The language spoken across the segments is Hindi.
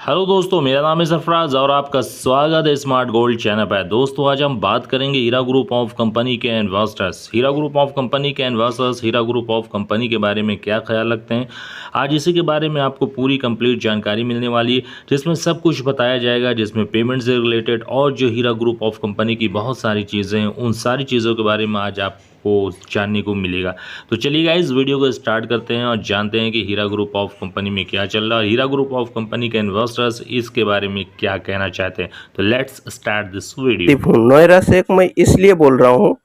हेलो दोस्तों, मेरा नाम है सरफराज और आपका स्वागत है स्मार्ट गोल्ड चैनल पर। दोस्तों, आज हम बात करेंगे हीरा ग्रुप ऑफ कंपनी के investors. Heera group of company के investors Heera group of company के बारे में क्या ख्याल रखते हैं। आज इसी के बारे में आपको पूरी कंप्लीट जानकारी मिलने वाली है, जिसमें सब कुछ बताया जाएगा, जिसमें पेमेंट से रिलेटेड और जो हीरा ग्रुप ऑफ कंपनी की बहुत सारी चीज़ें हैं, उन सारी चीज़ों के बारे में आज आपको जानने को मिलेगा। तो चलिए गाइस, वीडियो को स्टार्ट करते हैं और जानते हैं कि हीरा ग्रुप ऑफ कंपनी में क्या चल रहा है, हीरा ग्रुप ऑफ कंपनी के इन्वेस्टर्स इसके बारे में क्या कहना चाहते हैं। तो let's start this video. Nowhera Shaikh मैं इसलिए बोल रहा हूँ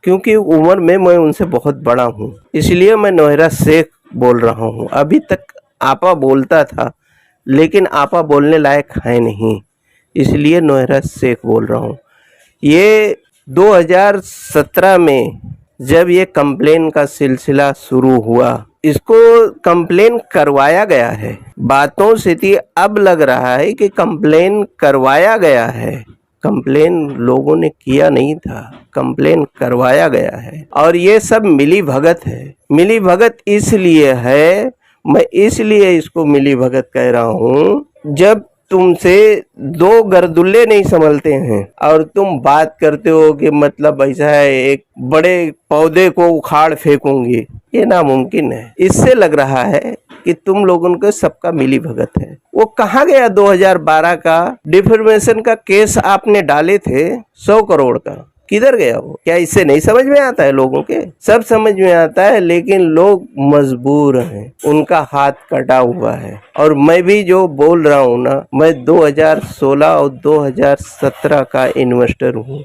क्योंकि उम्र में मैं उनसे बहुत बड़ा हूँ, इसलिए मैं नोएरा शेख बोल रहा हूँ। अभी तक आपा बोलता था, लेकिन आपा बोलने लायक है नहीं, इसलिए नोएरा शेख बोल रहा हूँ। ये 2017 में जब ये कंप्लेन का सिलसिला शुरू हुआ, इसको कंप्लेन करवाया गया है। बातों से थी, अब लग रहा है कि कंप्लेन करवाया गया है। कंप्लेन लोगों ने किया नहीं था, कंप्लेन करवाया गया है। और ये सब मिली भगत है। मिली भगत इसलिए है, मैं इसलिए इसको मिली भगत कह रहा हूँ, जब तुमसे दो गर्दुल्ले नहीं संभलते हैं और तुम बात करते हो कि मतलब ऐसा है एक बड़े पौधे को उखाड़ फेंकूंगी, ये नामुमकिन है। इससे लग रहा है कि तुम लोगों को सबका मिली भगत है। वो कहाँ गया 2012 का डिफेमेशन का केस आपने डाले थे 100 करोड़ का, किधर गया वो? क्या इससे नहीं समझ में आता है लोगों के? सब समझ में आता है, लेकिन लोग मजबूर हैं, उनका हाथ कटा हुआ है। और मैं भी जो बोल रहा हूँ ना, मैं 2016 और 2017 का इन्वेस्टर हूँ,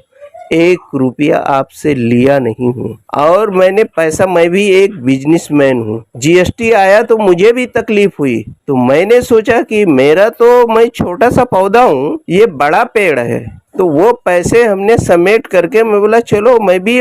1 रुपया आपसे लिया नहीं हूँ। और मैंने पैसा, मैं भी एक बिजनेसमैन हूँ। जीएसटी आया तो मुझे भी तकलीफ हुई, तो मैंने सोचा कि मेरा तो, मैं छोटा सा पौधा हूँ, ये बड़ा पेड़ है, तो वो पैसे हमने समेट करके मैं बोला चलो मैं भी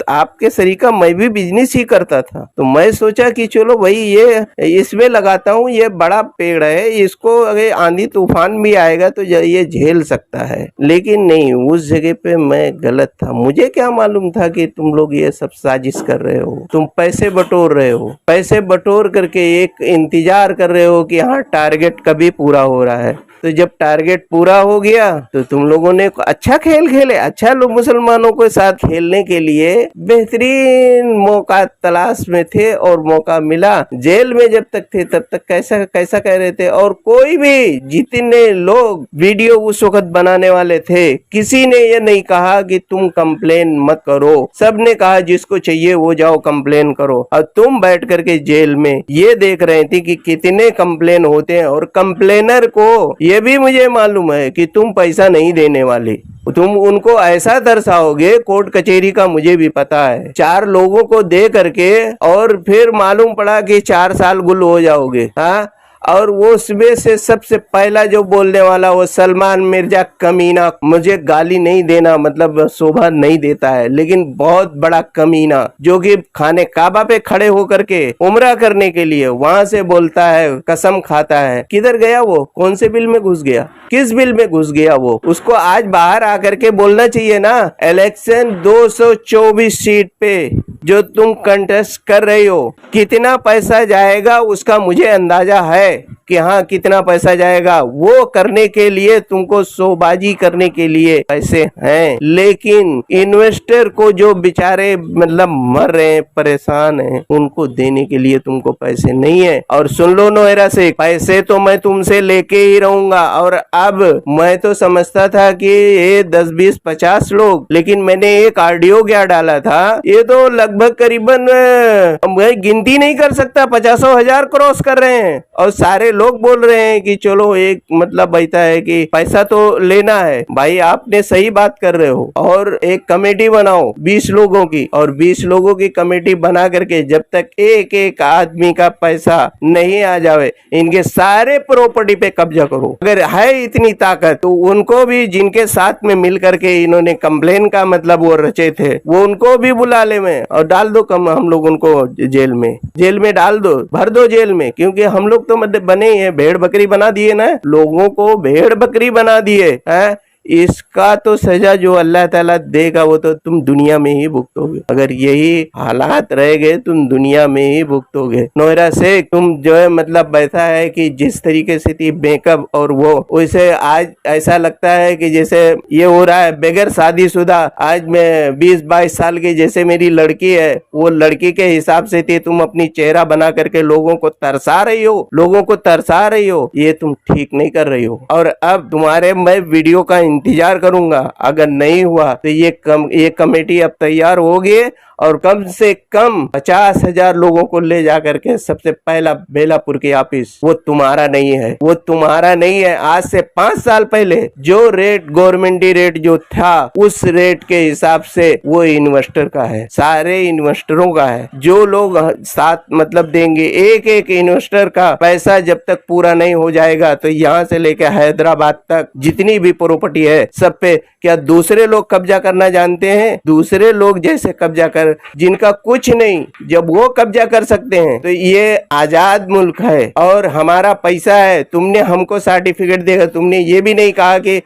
आपके सरीका मैं भी बिजनेस ही करता था, तो मैं सोचा कि चलो भाई ये इसमें लगाता हूँ, ये बड़ा पेड़ है, इसको अगर आंधी तूफान भी आएगा तो ये झेल सकता है। लेकिन नहीं, उस जगह पे मैं गलत था। मुझे क्या मालूम था कि तुम लोग ये सब साजिश कर रहे हो, तुम पैसे बटोर रहे हो, पैसे बटोर करके एक इंतजार कर रहे हो कि हाँ टारगेट कभी पूरा हो रहा है। तो जब टारगेट पूरा हो गया तो तुम लोगों ने अच्छा खेल खेले, अच्छा लोग मुसलमानों के साथ खेलने के लिए बेहतरीन मौका तलाश में थे और मौका मिला। जेल में जब तक थे तब तक कैसा कैसा कह रहे थे, और कोई भी जितने लोग वीडियो उस वक्त बनाने वाले थे, किसी ने ये नहीं कहा कि तुम कंप्लेन मत करो। सब ने कहा जिसको चाहिए वो जाओ कंप्लेन करो। और तुम बैठ करके जेल में ये देख रहे थे कि कितने कंप्लेन होते हैं, और कंप्लेनर को ये भी मुझे मालूम है कि तुम पैसा नहीं देने वाले, तुम उनको ऐसा दर्शाओगे, कोर्ट कचहरी का मुझे भी पता है, 4 लोगों को दे करके और फिर मालूम पड़ा कि 4 साल गुल हो जाओगे। हाँ, और वो उसमें से सबसे पहला जो बोलने वाला वो सलमान मिर्जा कमीना, मुझे गाली नहीं देना मतलब शोभा नहीं देता है, लेकिन बहुत बड़ा कमीना, जो कि खाने काबा पे खड़े होकर के उम्रा करने के लिए वहां से बोलता है, कसम खाता है। किधर गया वो? कौन से बिल में घुस गया? किस बिल में घुस गया वो? उसको आज बाहर आकर के बोलना चाहिए ना। इलेक्शन 224 सीट पे जो तुम कंटेस्ट कर रहे हो, कितना पैसा जाएगा उसका मुझे अंदाजा है कि हाँ कितना पैसा जाएगा। वो करने के लिए तुमको शोबाजी करने के लिए पैसे हैं, लेकिन इन्वेस्टर को जो बेचारे मतलब मर रहे हैं, परेशान हैं, उनको देने के लिए तुमको पैसे नहीं है। और सुन लो नोएरा से, पैसे तो मैं तुमसे लेके ही रहूंगा। और अब मैं तो समझता था कि ये 10, 20, 50 लोग, लेकिन मैंने एक ऑडियो क्या डाला था, ये तो लगभग करीबन मैं गिनती नहीं कर सकता, 50,000 क्रॉस कर रहे हैं। और सारे लोग बोल रहे हैं कि चलो एक मतलब ऐसा है कि पैसा तो लेना है। भाई आपने सही बात कर रहे हो, और एक कमेटी बनाओ 20 लोगों की, और 20 लोगों की कमेटी बना करके जब तक एक एक आदमी का पैसा नहीं आ जावे, इनके सारे प्रॉपर्टी पे कब्जा करो। अगर है इतनी ताकत तो उनको भी, जिनके साथ में मिल करके इन्होंने कंप्लेन का मतलब वो रचे थे, वो उनको भी बुला ले में और डाल दो हम लोग उनको जेल में डाल दो, भर दो जेल में। क्योंकि हम लोग तो मतलब बने ही है, भेड़ बकरी बना दिए ना, लोगों को भेड़ बकरी बना दिए हैं। इसका तो सजा जो अल्लाह ताला देगा वो तो तुम दुनिया में ही भुगतोगे। अगर यही हालात रह गए तुम दुनिया में ही भुगतोगे। नोएरा शेख तुम जो है मतलब ऐसा है कि जिस तरीके से थी मेकअप और वो वैसे आज ऐसा लगता है कि जैसे ये हो रहा है बगैर शादीशुदा। आज मैं 20-22 साल की जैसे मेरी लड़की है वो लड़की के हिसाब से थी, तुम अपनी चेहरा बना करके लोगों को तरसा रही हो, लोगों को तरसा रही हो। ये तुम ठीक नहीं कर रही हो। और अब तुम्हारे मैं वीडियो का इंतजार करूंगा। अगर नहीं हुआ तो ये कमेटी अब तैयार होगी और कम से कम 50,000 लोगों को ले जा करके सबसे पहला बेलापुर की ऑफिस, वो तुम्हारा नहीं है, वो तुम्हारा नहीं है। आज से 5 साल पहले जो रेट गवर्नमेंटी रेट जो था उस रेट के हिसाब से वो इन्वेस्टर का है, सारे इन्वेस्टरों का है। जो लोग साथ मतलब देंगे एक एक इन्वेस्टर का पैसा जब तक पूरा नहीं हो जाएगा तो यहाँ से लेकर हैदराबाद तक जितनी भी प्रॉपर्टी है सब पे क्या दूसरे लोग कब्जा करना जानते हैं? दूसरे लोग जैसे कब्जा कर जिनका कुछ नहीं, जब वो कब्जा कर सकते हैं तो ये आजाद मुल्क है और हमारा पैसा है। तुमने हमको सर्टिफिकेट देगा, तुमने ये भी नहीं कहा कि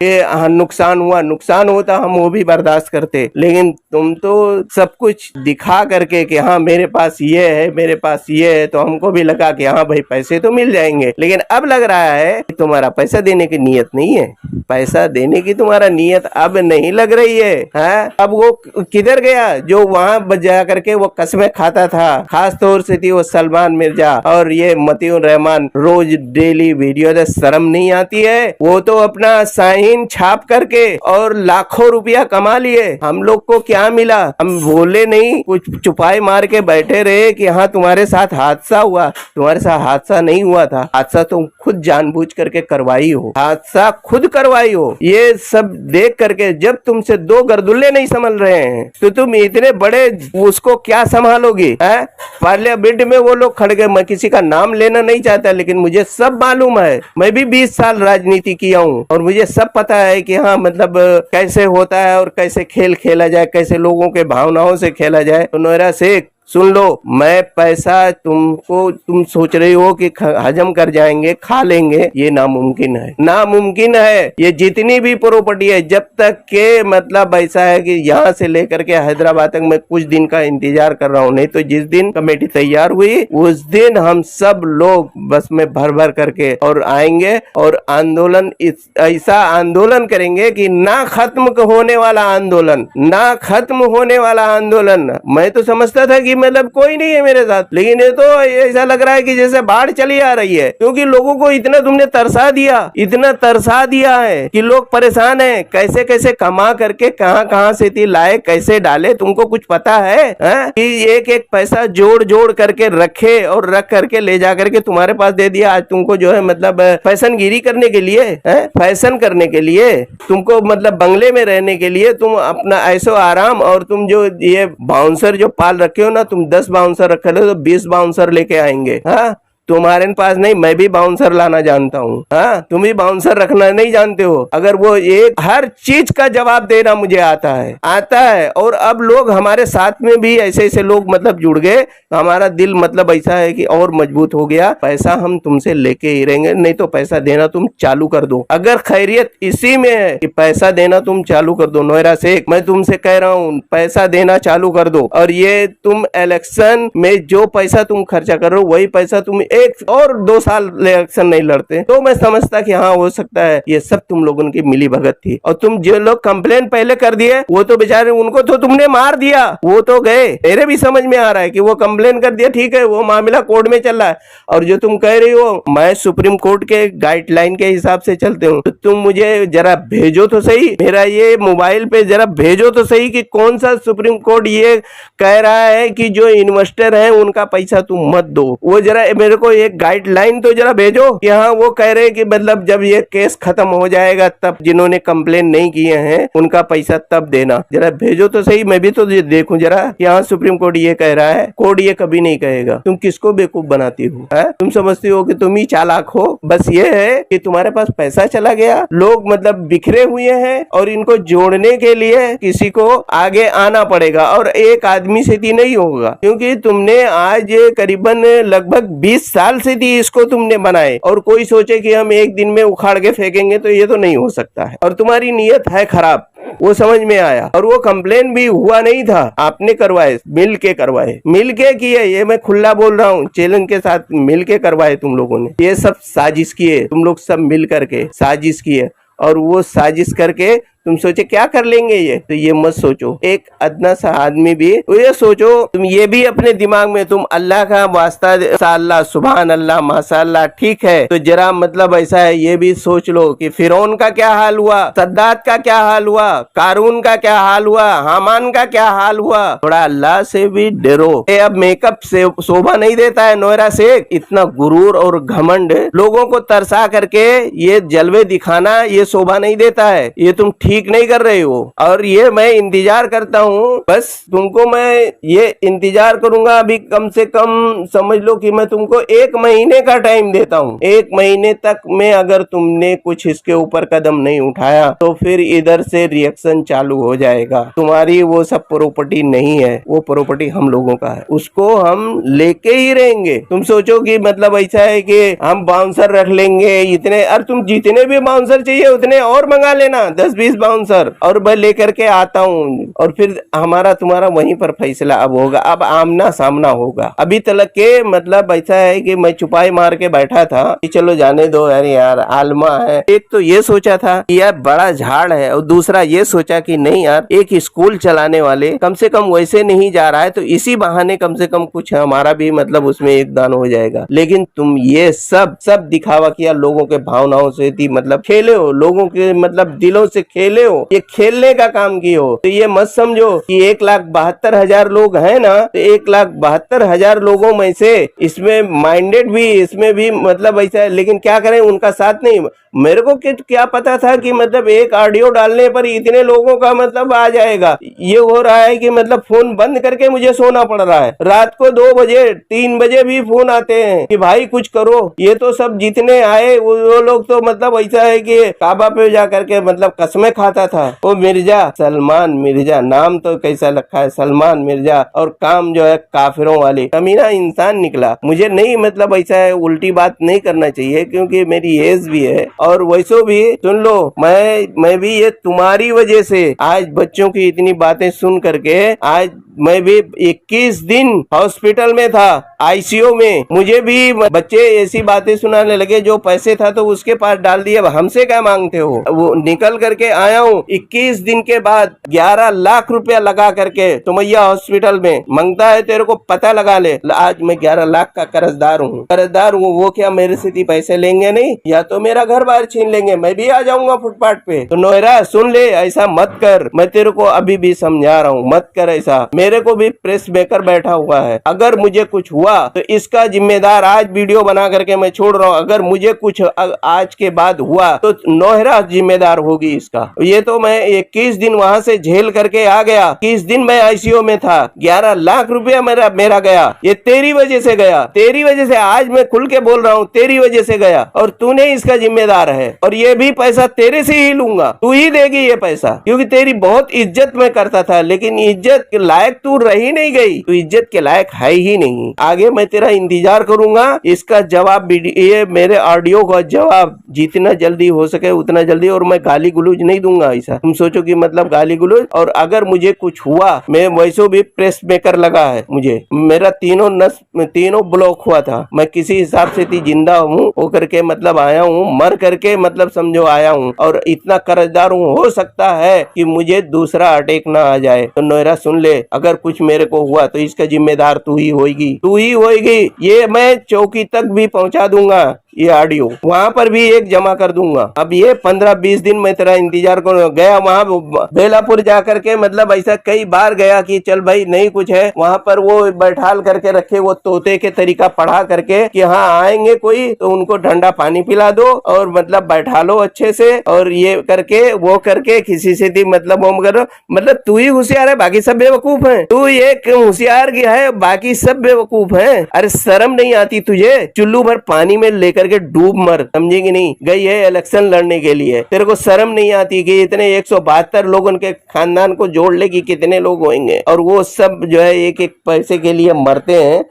नुकसान हुआ, नुकसान होता हम वो भी बर्दाश्त करते, लेकिन तुम तो सब कुछ दिखा करके कि हाँ मेरे पास ये है, मेरे पास ये है, तो हमको भी लगा कि हाँ भाई पैसे तो मिल जाएंगे। लेकिन अब लग रहा है कि तुम्हारा पैसा देने की नीयत नहीं है, पैसा देने की तुम्हारा नीयत अब नहीं लग रही है। अब वो किधर गया जो वहाँ जा करके वो कस्में खाता था? खास तौर से थी वो सलमान मिर्जा और ये मतीउर रहमान, रोज डेली वीडियो दे। शर्म नहीं आती है? वो तो अपना साइन छाप करके और लाखों रुपया कमा लिए। हम लोग को क्या मिला? हम बोले नहीं, कुछ चुपाई मार के बैठे रहे कि हाँ तुम्हारे साथ हादसा हुआ। तुम्हारे साथ हादसा नहीं हुआ था, हादसा तुम खुद जानबूझ करके करवाई हो, हादसा खुद करवाई हो। ये सब देख करके जब तुमसे 2 गर्दुल्ले नहीं संभल रहे हैं तो तुम इतने बड़े उसको क्या संभालोगी? पार्लियामेंट में वो लोग खड़े गए, मैं किसी का नाम लेना नहीं चाहता लेकिन मुझे सब मालूम है। मैं भी 20 साल राजनीति किया हूँ और मुझे सब पता है कि हाँ मतलब कैसे होता है और कैसे खेल खेला जाए, कैसे लोगों के भावनाओं से खेला जाए। तो नोएरा शेख सुन लो, मैं पैसा तुम सोच रही हो कि हजम कर जाएंगे, खा लेंगे, ये नामुमकिन है, नामुमकिन है। ये जितनी भी प्रॉपर्टी है जब तक के मतलब ऐसा है कि यहाँ से लेकर के हैदराबाद तक मैं कुछ दिन का इंतजार कर रहा हूँ, नहीं तो जिस दिन कमेटी तैयार हुई उस दिन हम सब लोग बस में भर भर करके और आएंगे और आंदोलन ऐसा आंदोलन करेंगे कि ना खत्म होने वाला आंदोलन, ना खत्म होने वाला आंदोलन। मैं तो समझता था कि मतलब कोई नहीं है मेरे साथ, लेकिन ये तो ऐसा लग रहा है कि जैसे बाढ़ चली आ रही है, क्योंकि लोगों को इतना तुमने तरसा दिया, इतना तरसा दिया है कि लोग परेशान हैं। कैसे कैसे कमा करके कहां से थी लाए, कैसे डाले, तुमको कुछ पता है? कि एक एक पैसा जोड़ जोड़ करके रखे और रख करके ले जा करके तुम्हारे पास दे दिया। आज तुमको जो है मतलब फैशनगिरी करने के लिए, फैशन करने के लिए, तुमको मतलब बंगले में रहने के लिए, तुम अपना ऐसो आराम, और तुम जो ये बाउंसर जो पाल रखे हो ना, तुम 10 बाउंसर रखे हो तो 20 बाउंसर लेके आएंगे। हाँ तुम्हारे पास नहीं, मैं भी बाउंसर लाना जानता हूँ। हाँ तुम भी बाउंसर रखना नहीं जानते हो। अगर वो एक हर चीज का जवाब देना मुझे आता है। और अब लोग हमारे साथ में भी ऐसे ऐसे लोग मतलब जुड़ गए, हमारा दिल मतलब ऐसा है कि और मजबूत हो गया। पैसा हम तुमसे लेके ही रहेंगे, नहीं तो पैसा देना तुम चालू कर दो। अगर खैरियत इसी में है कि पैसा देना तुम चालू कर दो, नोएरा शेख मैं तुमसे कह रहा हूँ पैसा देना चालू कर दो। और ये तुम इलेक्शन में जो पैसा तुम खर्चा कर रहे हो वही पैसा तुम 1 और 2 साल इलेक्शन नहीं लड़ते तो मैं समझता कि हाँ हो सकता है ये सब तुम लोगों की मिली भगत थी। और तुम जो लोग कंप्लेन पहले कर दिए वो तो बेचारे उनको तो तुमने मार दिया, वो तो गए। मेरे भी समझ में आ रहा है कि वो कंप्लेन कर दिया, ठीक है, वो मामला कोर्ट में चल रहा है। और जो तुम कह रही हो मैं सुप्रीम कोर्ट के गाइडलाइन के हिसाब से चलते हूँ, तो तुम मुझे जरा भेजो तो सही, मेरा ये मोबाइल पे जरा भेजो तो सही कि कौन सा सुप्रीम कोर्ट ये कह रहा है कि जो इन्वेस्टर है उनका पैसा तुम मत दो। वो जरा मेरे को एक गाइडलाइन तो जरा भेजो कि हाँ वो कह रहे हैं कि मतलब जब ये केस खत्म हो जाएगा तब जिन्होंने कंप्लेन नहीं किए हैं उनका पैसा तब देना। जरा भेजो तो सही, मैं भी तो देखूं जरा कि हाँ सुप्रीम कोर्ट ये कह रहा है। कोर्ट ये कभी नहीं कहेगा। तुम किसको बेवकूफ बनाती हो? तुम समझती हो कि तुम ही चालाक हो। बस ये है कि तुम्हारे पास पैसा चला गया, लोग मतलब बिखरे हुए हैं और इनको जोड़ने के लिए किसी को आगे आना पड़ेगा और एक आदमी से ही नहीं होगा, क्योंकि तुमने आज करीबन लगभग 20 साल से थी इसको तुमने बनाए, और कोई सोचे कि हम एक दिन में उखाड़ के फेंकेंगे, तो ये तो नहीं हो सकता है। और तुम्हारी नीयत है खराब, वो समझ में आया। और वो कंप्लेन भी हुआ नहीं था, आपने करवाए, मिल के करवाए, मिल के किए। ये मैं खुला बोल रहा हूँ, चैलेंज के साथ मिल के करवाए तुम लोगों ने। ये सब साजिश किए, तुम लोग सब मिल करके साजिश किए। और वो साजिश करके तुम सोचे क्या कर लेंगे ये, तो ये मत सोचो। एक अदना सा आदमी भी तो ये सोचो, तुम ये भी अपने दिमाग में, तुम अल्लाह का वास्ता, अल्लाह, सुभान अल्लाह, माशाअल्लाह, ठीक है, तो जरा मतलब ऐसा है, ये भी सोच लो कि फिरौन का क्या हाल हुआ, सद्दात का क्या हाल हुआ, कारून का क्या हाल हुआ, हामान का क्या हाल हुआ। थोड़ा अल्लाह से भी डरो। ये अब मेकअप से शोभा नहीं देता है नोएरा शेख, इतना गुरूर और घमंड लोगों को तरसा करके ये जलवे दिखाना, ये शोभा नहीं देता है। ये तुम ठीक नहीं कर रहे हो। और ये मैं इंतजार करता हूँ, बस तुमको मैं ये इंतजार करूंगा। अभी कम से कम समझ लो कि मैं तुमको 1 महीने का टाइम देता हूँ। 1 महीने तक में अगर तुमने कुछ इसके ऊपर कदम नहीं उठाया तो फिर इधर से रिएक्शन चालू हो जाएगा। तुम्हारी वो सब प्रॉपर्टी नहीं है, वो प्रॉपर्टी हम लोगों का है, उसको हम लेके ही रहेंगे। तुम सोचो कि मतलब ऐसा है कि हम बाउंसर रख लेंगे इतने, और तुम जितने भी बाउंसर चाहिए उतने और मंगा लेना, 10-20 बाउंसर, और मैं लेकर के आता हूँ। और फिर हमारा तुम्हारा वहीं पर फैसला अब होगा, अब आमना सामना होगा। अभी तक के मतलब ऐसा है कि मैं छुपाई मार के बैठा था कि चलो जाने दो यार, आलमा है। एक तो ये सोचा था कि यार बड़ा झाड़ है, और दूसरा ये सोचा कि नहीं यार, एक स्कूल चलाने वाले कम से कम वैसे नहीं जा रहा है, तो इसी बहाने कम से कम कुछ हमारा भी मतलब उसमें एक दान हो जाएगा। लेकिन तुम ये सब दिखावा किया, लोगों के भावनाओं से थी, मतलब खेले हो, लोगों के मतलब दिलों से खेले हो, ये खेलने का काम किए हो। तो ये मत समझो कि 1,72,000 लोग हैं ना, तो 1,72,000 लोगों में से इसमें माइंडेड भी, इसमें भी मतलब ऐसा है, लेकिन क्या करें, उनका साथ नहीं। मेरे को क्या पता था कि मतलब एक ऑडियो डालने पर इतने लोगों का मतलब आ जाएगा। ये हो रहा है कि मतलब फोन बंद करके मुझे सोना पड़ रहा है। रात को 2 बजे 3 बजे भी फोन आते हैं कि भाई कुछ करो। ये तो सब जितने आए वो लोग तो मतलब ऐसा है कि काबा पे जा करके मतलब कसमें खाता था। वो मिर्जा, सलमान मिर्जा, नाम तो कैसा रखा है, सलमान मिर्जा, और काम जो है काफिरों वाले। कमीना इंसान निकला। मुझे नहीं मतलब ऐसा है, उल्टी बात नहीं करना चाहिए क्योंकि मेरी एज भी है। और वैसो भी सुन लो, मैं भी ये तुम्हारी वजह से आज बच्चों की इतनी बातें सुन करके आज मैं भी 21 दिन हॉस्पिटल में था, आईसीयू में। मुझे भी बच्चे ऐसी बातें सुनाने लगे, जो पैसे था तो उसके पास डाल दिया, अब हमसे क्या मांगते हो। वो निकल करके आया हूँ 21 दिन के बाद, 11 लाख रुपया लगा करके तुमैया हॉस्पिटल में। मांगता है तेरे को पता लगा ले। आज मैं 11 लाख का कर्जदार हूँ। वो क्या मेरे से पैसे लेंगे नहीं, या तो मेरा घर बाहर छीन लेंगे, मैं भी आ जाऊंगा फुटपाथ पे। तो नोएरा सुन ले, ऐसा मत कर। मैं तेरे को अभी भी समझा रहा हूँ, मत कर ऐसा। मेरे को भी प्रेस मेकर बैठा हुआ है, अगर मुझे कुछ हुआ तो इसका जिम्मेदार आज वीडियो बना करके मैं छोड़ रहा हूँ। अगर मुझे कुछ आज के बाद हुआ तो नोएरा जिम्मेदार होगी इसका। ये तो मैं 21 दिन वहां से झेल करके आ गया। 21 दिन मैं आईसीयू में था, 11 लाख रुपया मेरा गया। ये तेरी वजह से गया, तेरी वजह से। आज मैं खुल के बोल रहा हूँ, तेरी वजह से गया, और तूने इसका जिम्मेदार है। और ये भी पैसा तेरे से ही लूंगा, तू ही देगी ये पैसा, क्योंकि तेरी बहुत इज्जत मैं करता था। लेकिन इज्जत के लायक तू रही नहीं गई, तू इज्जत के लायक है ही नहीं। आगे मैं तेरा इंतजार करूंगा, इसका जवाब, ये मेरे ऑडियो का जवाब जितना जल्दी हो सके उतना जल्दी। और मैं गाली गुलूज नहीं दूंगा ऐसा, तुम सोचो कि मतलब गाली गुलूज। और अगर मुझे कुछ हुआ, मैं वैसे भी प्रेस मेकर लगा है मुझे, मेरा तीनों ब्लॉक हुआ था। मैं किसी हिसाब से जिंदा हूँ होकर के मतलब आया हूँ, मर करके मतलब समझो आया हूँ। और इतना कर्जदार हूँ, हो सकता है कि मुझे दूसरा अटैक ना आ जाए। तो नोएरा सुन ले, अगर कुछ मेरे को हुआ तो इसका जिम्मेदार तू ही होगी। ये मैं चौकी तक भी पहुंचा दूंगा, ये ऑडियो वहां पर भी एक जमा कर दूंगा। अब ये 15-20 दिन मैं तेरा इंतजार करूंगा। गया वहां बेलापुर जाकर के, मतलब ऐसा कई बार गया कि चल भाई नहीं कुछ है, वहां पर वो बैठाल करके रखे, वो तोते के तरीका पढ़ा करके कि हाँ आएंगे कोई तो उनको ठंडा पानी पिला दो और मतलब बैठा लो अच्छे से। और ये करके वो करके किसी से भी मतलब वो करो, मतलब तू ही होशियार है, बाकी सब बेवकूफ है। तू एक होशियार है, बाकी सब बेवकूफ है। अरे शर्म नहीं आती तुझे? चुल्लू भर पानी में लेकर के डूब मर, समझेगी नहीं? गई है इलेक्शन लड़ने के लिए, तेरे को शर्म नहीं आती कि इतने 172 लोग उनके खानदान को जोड़ ले कि कितने लोग होंगे, और वो सब जो है एक एक पैसे के लिए मरते हैं।